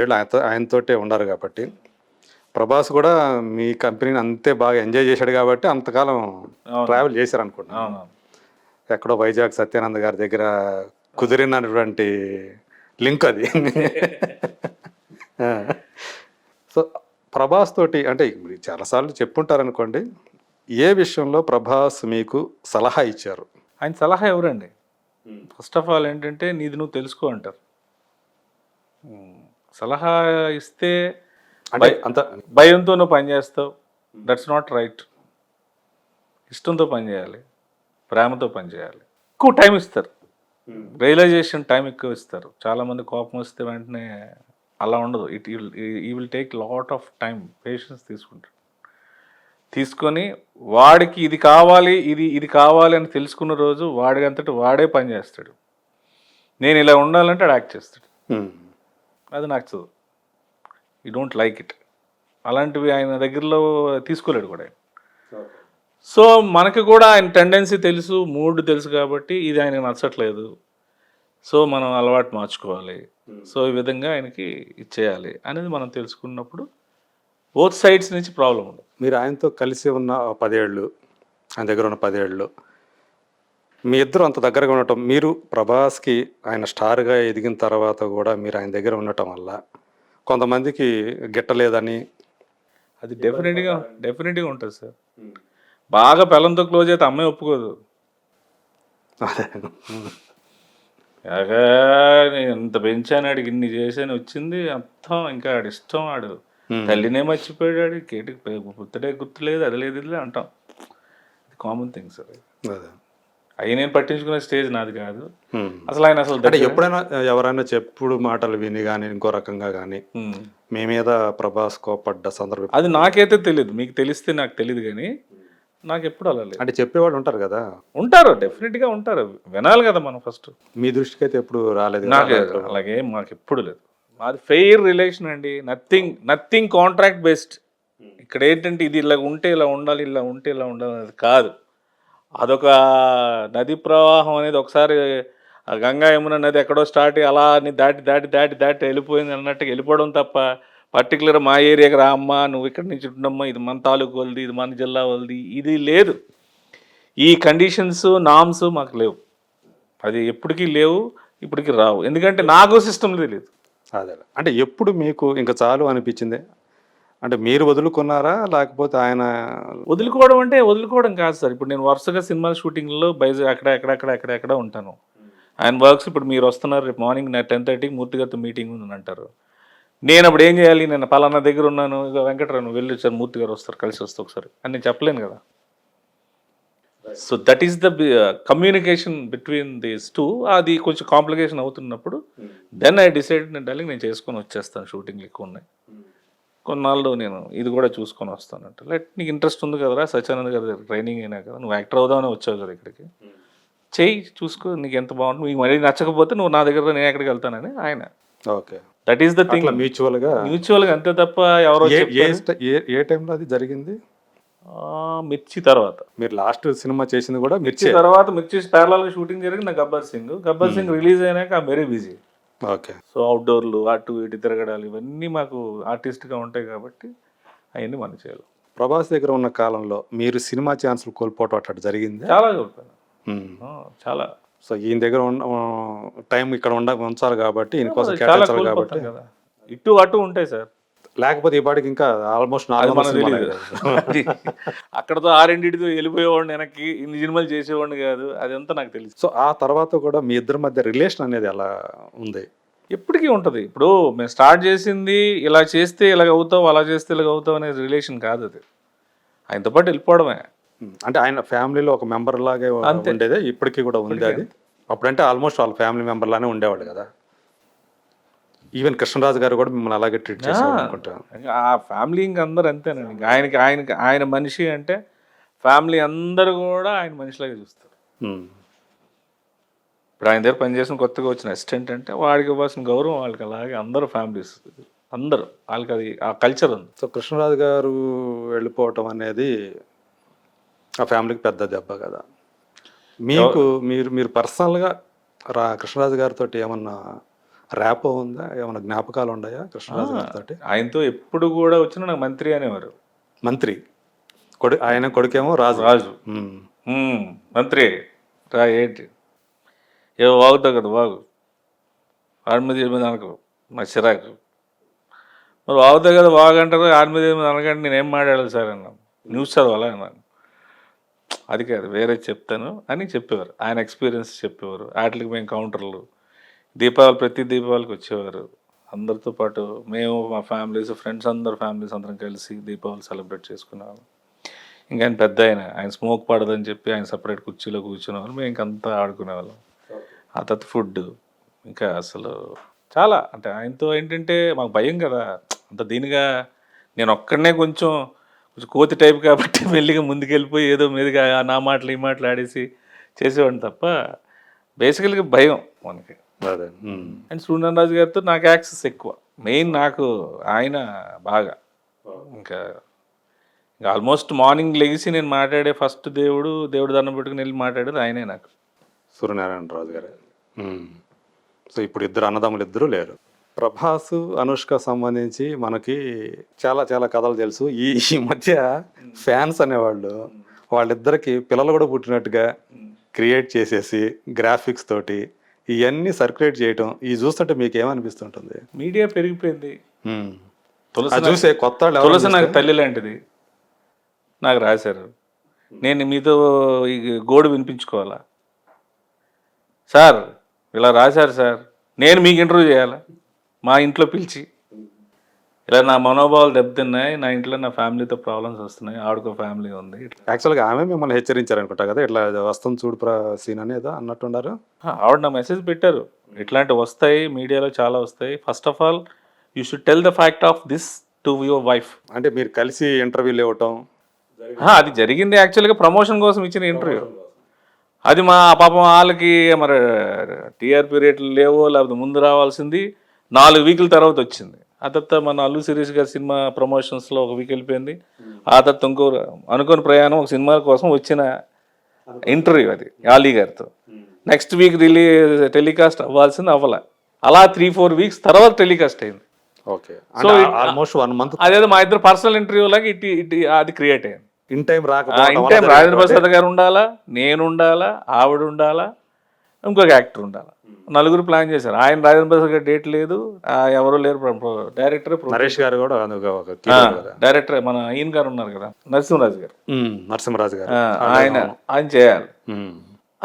ఏళ్ళు ఆయనతోటే ఉన్నారు కాబట్టి ప్రభాస్ కూడా మీ కంపెనీని అంతే బాగా ఎంజాయ్ చేశాడు కాబట్టి అంతకాలం అవును. ట్రావెల్ చేశారు అనుకుంటున్నాను. అవునవును. ఎక్కడో వైజాగ్ సత్యానంద్ గారి దగ్గర కుదిరినటువంటి లింక్ అది. సో ప్రభాస్ తోటి అంటే మీరు చాలాసార్లు చెప్పుంటారు అనుకోండి, ఏ విషయంలో ప్రభాస్ మీకు సలహా ఇచ్చారు? ఆయన సలహా ఎవరండి? ఫస్ట్ ఆఫ్ ఆల్ ఏంటంటే నీది నువ్వు తెలుసుకో అంటారు. సలహా ఇస్తే అంటే అంత భయంతో నువ్వు పని చేస్తావు. That's not right. ఇష్టంతో పని చేయాలి, ప్రేమతో పని చేయాలి. ఎక్కువ టైం ఇస్తారు, రియలైజేషన్ టైం ఎక్కువ ఇస్తారు. చాలామంది కోపం వస్తే వెంటనే అలా ఉండదు. ఈ will take lot of time, patience తీసుకుంటారు. తీసుకొని వాడికి ఇది కావాలి, ఇది కావాలి అని తెలుసుకున్న రోజు వాడి అంతటి వాడే పని చేస్తాడు. నేను ఇలా ఉండాలంటే వాడు యాక్ట్ చేస్తాడు. అది నచ్చదు. You don't like it. అలాంటివి ఆయన దగ్గరలో తీసుకోలేడు కూడా ఆయన. సో మనకి కూడా ఆయన టెండెన్సీ తెలుసు, మూడ్ తెలుసు కాబట్టి ఇది ఆయనకు నచ్చట్లేదు. సో మనం అలవాటు మార్చుకోవాలి. సో ఈ విధంగా ఆయనకి ఇచ్చేయాలి అనేది మనం తెలుసుకున్నప్పుడు బోత్ సైడ్స్ నుంచి ప్రాబ్లం ఉండదు. మీరు ఆయనతో కలిసి ఉన్న 10 ఏళ్ళు, ఆయన దగ్గర ఉన్న 10 ఏళ్ళు, మీ ఇద్దరు అంత దగ్గరగా ఉండటం, మీరు ప్రభాస్కి ఆయన స్టార్గా ఎదిగిన తర్వాత కూడా మీరు ఆయన దగ్గర ఉండటం వల్ల కొంతమందికి గిట్టలేదని అది డెఫినెట్గా ఉంటుంది సార్. బాగా పిల్లలతో క్లోజ్ అయితే అమ్మాయి ఒప్పుకోదు. అదే బాగా నేను ఎంత పెంచాను, ఆడికి ఇన్ని చేశాను వచ్చింది అర్థం, ఇంకా ఆడి ఇష్టం, ఆడు తల్లినే మర్చిపోయాడు, ఆడి కేటికి పుత్తడే గుర్తులేదు, అది లేదు ఇది అంటాం. ఇది కామన్ థింగ్ సార్. అదే అవి నేను పట్టించుకునే స్టేజ్ నాది కాదు అసలు. ఆయన అసలు అంటే ఎప్పుడైనా ఎవరైనా చెప్పుడు మాటలు విని కానీ ఇంకో రకంగా కానీ మీ మీద ప్రభాస్ కోపడ్డ సందర్భం? అది నాకైతే తెలియదు, మీకు తెలిస్తే నాకు తెలియదు, కానీ నాకు ఎప్పుడు అలా లేదు. అంటే చెప్పేవాళ్ళు ఉంటారు కదా. ఉంటారు, డెఫినెట్గా ఉంటారు, వినాలి కదా మనం ఫస్ట్. మీ దృష్టికి అయితే ఎప్పుడు రాలేదు? నాకు అలాగే మాకు ఎప్పుడు లేదు. మాది ఫెయిర్ రిలేషన్ అండి. Nothing contract based. ఇక్కడ ఏంటంటే ఇది ఇలా ఉంటే ఇలా ఉండాలి, ఇలా ఉంటే ఇలా ఉండాలి అనేది కాదు. అదొక నది ప్రవాహం అనేది ఒకసారి గంగా యమున నది ఎక్కడో స్టార్ట్ అయ్యి అలా దాటి దాటి దాటి దాటి వెళ్ళిపోయింది అన్నట్టుగా వెళ్ళిపోవడం తప్ప పర్టికులర్ మా ఏరియాకి రా అమ్మా, నువ్వు ఇక్కడి నుంచి ఉండమ్మా, ఇది మన తాలూకు వాళ్ళది, ఇది మన జిల్లా వాళ్ళది, ఇది లేదు. ఈ కండిషన్స్ నామ్స్ మాకు లేవు. అది ఎప్పటికీ లేవు, ఇప్పటికీ రావు. ఎందుకంటే నాకు సిస్టమ్ తెలియదు. అదే అంటే ఎప్పుడు మీకు ఇంకా చాలు అనిపించింది? అంటే మీరు వదులుకున్నారా లేకపోతే ఆయన? వదులుకోవడం అంటే వదులుకోవడం కాదు సార్. ఇప్పుడు నేను వరుసగా సినిమా షూటింగ్లో అక్కడ ఉంటాను. ఆయన వర్క్స్ ఇప్పుడు మీరు వస్తున్నారు రేపు మార్నింగ్ 10:30కి మూర్తి గారితో మీటింగ్ ఉందని అంటారు. నేను అప్పుడు ఏం చేయాలి? నేను పలానా దగ్గర ఉన్నాను, ఇక వెంకటరావు వెళ్ళి సార్ మూర్తి గారు వస్తారు, కలిసి వస్తే ఒకసారి అని నేను చెప్పలేను కదా. So that is the communication between these two. అది కొంచెం కాంప్లికేషన్ అవుతున్నప్పుడు దెన్ ఐ డిసైడ్ నేను చేసుకొని వచ్చేస్తాను, షూటింగ్లు ఎక్కువ ఉన్నాయి, కొన్నాళ్ళు నేను ఇది కూడా చూసుకొని వస్తానంట. నీకు ఇంట్రెస్ట్ ఉంది కదరా, సత్యానంద్ గారి దగ్గర ట్రైనింగ్ అయినా కదా, నువ్వు యాక్టర్ అవుదామని వచ్చావు కదా ఇక్కడికి, చెయ్యి, చూసుకో, నీకు ఎంత బాగుంటుంది, మీకు మరీ నచ్చకపోతే నువ్వు నా దగ్గర, నేను ఎక్కడికి వెళ్తానని ఆయన. Okay, that is the thing, మ్యూచువల్గా అంతే తప్ప ఎవరో. ఏ టైంలో అది జరిగింది? మిర్చి తర్వాత. మీరు లాస్ట్ సినిమా చేసింది కూడా మిర్చి తర్వాత. మిర్చి ప్యారలల్గా షూటింగ్ జరిగింది నా గబ్బర్ సింగ్ రిలీజ్ అయినాక I'm very busy. Okay. So అవుట్డోర్లు, అటు ఇటు తిరగడాలు, ఇవన్నీ మాకు ఆర్టిస్ట్గా ఉంటాయి కాబట్టి అవన్నీ మనం చేయాలి. ప్రభాస్ దగ్గర ఉన్న కాలంలో మీరు సినిమా ఛాన్సులు కోల్పోవటం అట్లా జరిగింది? చాలా కోల్పోయాను, చాలా. సో ఈయన దగ్గర ఉన్న టైం ఇక్కడ ఉంచాలి కాబట్టి, ఈయన కోసం చాలా కేటాయించాలి కాబట్టి కదా. ఇటు అటు ఉంటాయి సార్. లేకపోతే ఈ పాటికి ఇంకా ఆల్మోస్ట్ 400 సినిమాలు. అక్కడతో ఆరింటితో వెళ్ళిపోయేవాడిని, వెనక్కి ఇన్ని సినిమాలు చేసేవాడిని కాదు, అదంతా నాకు తెలుసు. సో ఆ తర్వాత కూడా మీ ఇద్దరి మధ్య రిలేషన్ అనేది ఎలా ఉంది? ఎప్పటికీ ఉంటుంది. ఇప్పుడు మేము స్టార్ట్ చేసింది ఇలా చేస్తే ఇలాగ అవుతావు, అలా చేస్తే ఇలాగ అవుతావు అనే రిలేషన్ కాదు అది. ఆయనతో పాటు వెళ్ళిపోవడమే. అంటే ఆయన ఫ్యామిలీలో ఒక మెంబర్ లాగే ఉండేదే, ఇప్పటికీ కూడా ఉంది అది. అప్పుడంటే ఆల్మోస్ట్ వాళ్ళ ఫ్యామిలీ మెంబర్ లానే ఉండేవాళ్ళు కదా. ఈవెన్ కృష్ణరాజు గారు కూడా మిమ్మల్ని అలాగే ట్రీట్ చేశారు అనుకుంటాను. ఆ ఫ్యామిలీ ఇంక అందరు అంతేనండి. ఆయన మనిషి అంటే ఫ్యామిలీ అందరూ కూడా ఆయన మనిషిలాగా చూస్తారు. ఇప్పుడు ఆయన దగ్గర పనిచేసిన కొత్తగా వచ్చిన అసిస్టెంట్ అంటే వాడికి ఇవ్వాల్సిన గౌరవం వాళ్ళకి అలాగే అందరూ ఫ్యామిలీస్ అందరూ వాళ్ళకి అది ఆ కల్చర్ ఉంది. సో కృష్ణరాజు గారు వెళ్ళిపోవటం అనేది ఆ ఫ్యామిలీకి పెద్ద దెబ్బ కదా. మీకు మీరు పర్సనల్గా కృష్ణరాజు గారితో ఏమన్నా ర్యాపో ఉందా? ఏమైనా జ్ఞాపకాలు ఉన్నాయా కృష్ణరాజు గారితోటి? ఆయనతో ఎప్పుడు కూడా వచ్చినా నాకు మంత్రి అనేవారు. మంత్రి ఆయన కొడుకేమో రాజు. రాజు మంత్రి రా ఏంటి ఏవో వాగుతావు కదా వాగు, ఆడి మీద ఏమి అనకు, నాకు చిరాకు. మరి వాగుతావు కదా వాగు అంటారు, ఆడి మీద ఏమి అనకంటే నేనేం మాట్లాడాలి సార్ అన్నాను. న్యూస్ చదవాలా అన్నాను. అది కాదు వేరే చెప్తాను అని చెప్పేవారు. ఆయన ఎక్స్పీరియన్స్ చెప్పేవారు. వాటికి మేము కౌంటర్లు ప్రతి దీపావళికి వచ్చేవారు. అందరితో పాటు మేము మా ఫ్యామిలీస్ ఫ్రెండ్స్ ఫ్యామిలీస్ అందరం కలిసి దీపావళి సెలబ్రేట్ చేసుకునేవాళ్ళం. ఇంకా ఆయన పెద్ద ఆయన స్మోక్ పడదని చెప్పి ఆయన సపరేట్ కుర్చీలో కూర్చునేవాళ్ళు. మేము ఇంకంతా ఆడుకునేవాళ్ళం. ఆ తర్వాత ఫుడ్ ఇంకా అసలు చాలా అంటే ఆయనతో ఏంటంటే మాకు భయం కదా అంత దీనిగా. నేను ఒక్కడనే కొంచెం కోతి టైప్ కాబట్టి మెల్లిగా ముందుకెళ్ళిపోయి ఏదో మీదుగా నా మాటలు ఈ మాటలు ఆడేసి చేసేవాడిని తప్ప బేసికల్గా భయం మనకి. అదే. అండ్ సూర్యనారాయణ గారితో నాకు యాక్సెస్ ఎక్కువ. మెయిన్ నాకు ఆయన బాగా ఇంకా ఆల్మోస్ట్ మార్నింగ్ లెగిసి నేను మాట్లాడే ఫస్ట్ దేవుడు దండం పెట్టుకుని వెళ్ళి మాట్లాడేది ఆయనే నాకు. సూర్యనారాయణరాజు గారు. సో ఇప్పుడు ఇద్దరు అన్నదమ్ములు ఇద్దరు లేరు. ప్రభాస్ అనుష్క సంబంధించి మనకి చాలా చాలా కథలు తెలుసు. ఈ ఈ మధ్య ఫ్యాన్స్ అనేవాళ్ళు వాళ్ళిద్దరికి పిల్లలు కూడా పుట్టినట్టుగా క్రియేట్ చేసేసి గ్రాఫిక్స్ తోటి ఇవన్నీ సర్క్యులేట్ చేయటం ఇవి చూస్తుంటే మీకు ఏమనిపిస్తుంటుంది? మీడియా పెరిగిపోయింది. అది చూసే కొత్త తులసి నాకు తల్లి లాంటిది. నాకు రాశారు, నేను మీతో ఈ గోడు వినిపించుకోవాలా సార్? ఇలా రాశారు సార్, నేను మీకు ఇంటర్వ్యూ చేయాలా? మా ఇంట్లో పిలిచి ఇలా నా మనోభావాలు దెబ్బతిన్నాయి, నా ఇంట్లో నా ఫ్యామిలీతో ప్రాబ్లమ్స్ వస్తున్నాయి, ఆవిడకో ఫ్యామిలీ ఉంది. యాక్చువల్గా ఆమె మిమ్మల్ని హెచ్చరించారు అనుకుంటా కదా, ఇట్లా వస్తుంది చూడు సీన్ అనేది అన్నట్టున్నారు. ఆవిడ నా మెసేజ్ పెట్టారు, ఇట్లాంటివి వస్తాయి మీడియాలో చాలా వస్తాయి. First of all you should tell the fact of this to your wife. అంటే మీరు కలిసి ఇంటర్వ్యూలు ఇవ్వటం అది జరిగింది. యాక్చువల్గా ప్రమోషన్ కోసం ఇచ్చిన ఇంటర్వ్యూ అది. మా పాపం వాళ్ళకి మరి టీఆర్పీ రేట్లు లేవో లేకపోతే ముందు రావాల్సింది 4 వీకుల తర్వాత వచ్చింది. ఆ తర్వాత మన అల్లు శిరీష్ గారి సినిమా ప్రమోషన్స్లో 1 వీక్ వెళ్ళిపోయింది. ఆ తర్వాత ఇంకో అనుకోని ప్రయాణం ఒక సినిమా కోసం వచ్చిన ఇంటర్వ్యూ అది ఆలీ గారితో. నెక్స్ట్ వీక్ టెలికాస్ట్ అవ్వాల్సింది అవ్వాల. అలా 3-4 వీక్స్ తర్వాత టెలికాస్ట్ అయింది. ఓకే. సో ఆల్మోస్ట్ 1 మంత్ అదేదో మా ఇద్దరు పర్సనల్ ఇంటర్వ్యూ లాగా ఇటు అది క్రియేట్ అయింది. In time in time Rajendra Prasad గారు ఉండాలా, నేను ఉండాలా, ఆవిడ ఉండాలా, ఇంకొక యాక్టర్ ఉండాలా, 4 ప్లాన్ చేశారు. ఆయన రాజేంద్ర ప్రసాద్ గారు డేట్ లేదు, ఎవరు లేరు. డైరెక్టర్ నరేష్ గారు కూడా డైరెక్టర్ మన ఈయన గారు ఉన్నారు కదా, నరసింహరాజు గారు ఆయన చేయాలి.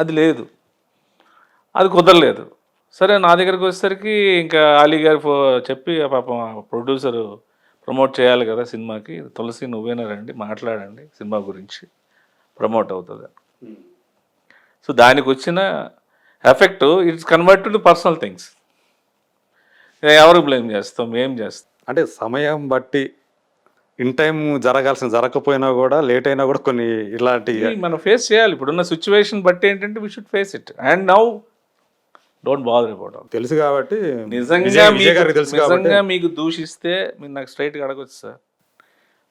అది లేదు, అది కుదరలేదు. సరే నా దగ్గరికి వచ్చేసరికి ఇంకా అలీ గారు చెప్పి పాపం ప్రొడ్యూసరు ప్రమోట్ చేయాలి కదా సినిమాకి, తులసి నువ్వేనా రండి మాట్లాడండి సినిమా గురించి ప్రమోట్ అవుతుంది. సో దానికి వచ్చిన effect it's converted to personal things. ఎవరు బ్లేమ్ చేస్తాం, ఏం చేస్తాం అంటే సమయం బట్టి ఇన్ టైం జరగకపోయినా కూడా లేట్ అయినా కూడా కొన్ని ఇలాంటి మనం ఫేస్ చేయాలి. ఇప్పుడున్న సిచ్యువేషన్ బట్టి ఏంటంటే we should face it and now don't bother about it. తెలుసు కాబట్టి నిజంగా మీకు దూషిస్తే మీరు నాకు స్ట్రైట్గా అడగొచ్చు సార్.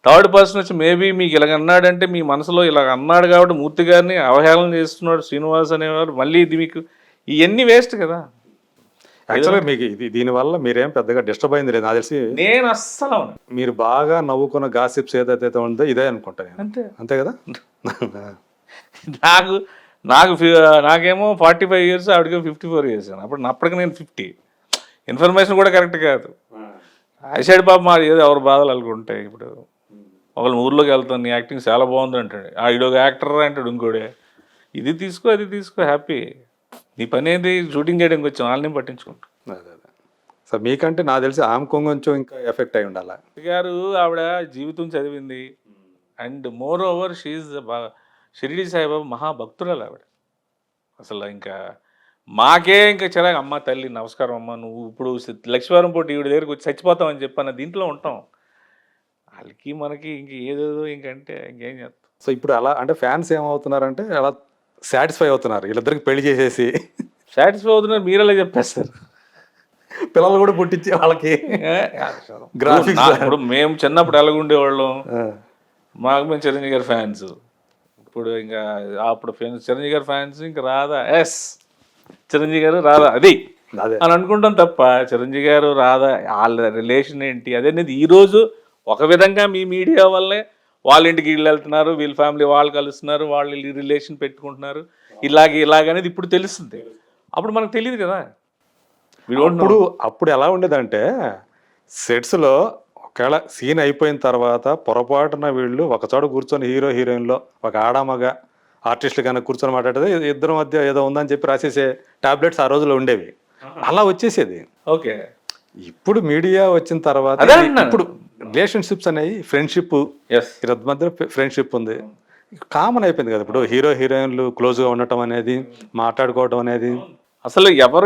థర్డ్ పర్సన్ వచ్చి మేబీ మీకు ఇలాగ అన్నాడంటే మీ మనసులో ఇలాగ అన్నాడు కాబట్టి మూర్తి గారిని అవహేళన చేస్తున్నాడు శ్రీనివాస్ అనేవారు, మళ్ళీ ఇది మీకు ఇవన్నీ వేస్ట్ కదా. యాక్చువల్గా మీకు దీనివల్ల మీరేం పెద్దగా డిస్టర్బ్ అయింది లేదు నాకు తెలిసి. నేను అస్సలు మీరు బాగా నవ్వుకున్న గాసిప్స్ ఏదైతే ఉందో ఇదే అనుకుంటాను. అంతే కదా. నాకేమో 45 years, ఆవిడకి 54 years. అప్పటికి నేను 50. ఇన్ఫర్మేషన్ కూడా కరెక్ట్ కాదు. ఐసైడ్ బాబు మా ఏదో ఎవరు బాధలు అనుకుంటాయి. ఇప్పుడు ఒకళ్ళు ఊర్లోకి వెళ్తాను, నీ యాక్టింగ్ చాలా బాగుంది అంటాడు, ఇడొక యాక్టర్ అంటాడు, ఇంకోడే ఇది తీసుకో అది తీసుకో హ్యాపీ. నీ పని ఏంటి, షూటింగ్ చేయడానికి వచ్చాం, వాళ్ళని పట్టించుకుంటాం. అదే సో మీకంటే నాకు తెలిసి ఆమె కొంచెం ఇంకా ఎఫెక్ట్ అయి ఉండాలి గారు. ఆవిడ జీవితం చదివింది and moreover she Shirdi Saibaba మహాభక్తురాలు ఆవిడ. అసలు ఇంకా మాకే ఇంకా చిరాకు, అమ్మ తల్లి నమస్కారం అమ్మ, నువ్వు ఇప్పుడు లక్ష్మీవారం పోటీ ఈవిడ దగ్గరికి వచ్చి చచ్చిపోతామని చెప్పన్న దీంట్లో ఉంటాం. వాళ్ళకి మనకి ఇంక ఏదేదో ఇంకంటే ఇంకేం చేస్తాం. సో ఇప్పుడు అలా అంటే ఫ్యాన్స్ ఏమవుతున్నారంటే అలా సాటిస్ఫై అవుతున్నారు, వీళ్ళిద్దరికి పెళ్లి చేసేసి సాటిస్ఫై అవుతున్నారు. మీరు అలా చెప్పేస్తారు, పిల్లలు కూడా పుట్టించి వాళ్ళకి గ్రాఫిక్స్. ఇప్పుడు మేము చిన్నప్పుడు ఎలాగుండేవాళ్ళం, మాకు మేము చిరంజీవి గారి ఫ్యాన్స్. ఇప్పుడు ఇంకా అప్పుడు చిరంజీవి గారి ఫ్యాన్స్ ఇంకా రాదా, ఎస్ చిరంజీవి గారు రాదా, అది అదే అని అనుకుంటాం తప్ప చిరంజీవి గారు రాధా వాళ్ళ రిలేషన్ ఏంటి అదనేది ఈరోజు ఒక విధంగా మీ మీడియా వల్లే వాళ్ళ ఇంటికి వీళ్ళు వెళ్తున్నారు, వీళ్ళ ఫ్యామిలీ వాళ్ళు కలుస్తున్నారు, వాళ్ళు రిలేషన్ పెట్టుకుంటున్నారు, ఇలాగనేది ఇప్పుడు తెలుస్తుంది. అప్పుడు మనకు తెలియదు కదా. అప్పుడు ఎలా ఉండేదంటే సెట్స్లో ఒకవేళ సీన్ అయిపోయిన తర్వాత పొరపాటున వీళ్ళు ఒకచోట కూర్చొని హీరో హీరోయిన్లో ఒక ఆడామగ ఆర్టిస్టులు కన్నా కూర్చొని మాట్లాడితే ఇద్దరి మధ్య ఏదో ఉందని చెప్పి రాసేసే టాబ్లెట్స్ ఆ రోజుల్లో ఉండేవి. అలా వచ్చేసేది. ఓకే, ఇప్పుడు మీడియా వచ్చిన తర్వాత అదే అంటున్నాను. ఇప్పుడు రిలేషన్షిప్స్ అనేవి ఫ్రెండ్షిప్ ఎస్, ఇద్దరి మధ్య ఫ్రెండ్షిప్ ఉంది, కామన్ అయిపోయింది కదా. ఇప్పుడు హీరో హీరోయిన్లు క్లోజ్గా ఉండటం అనేది, మాట్లాడుకోవడం అనేది అసలు ఎవరు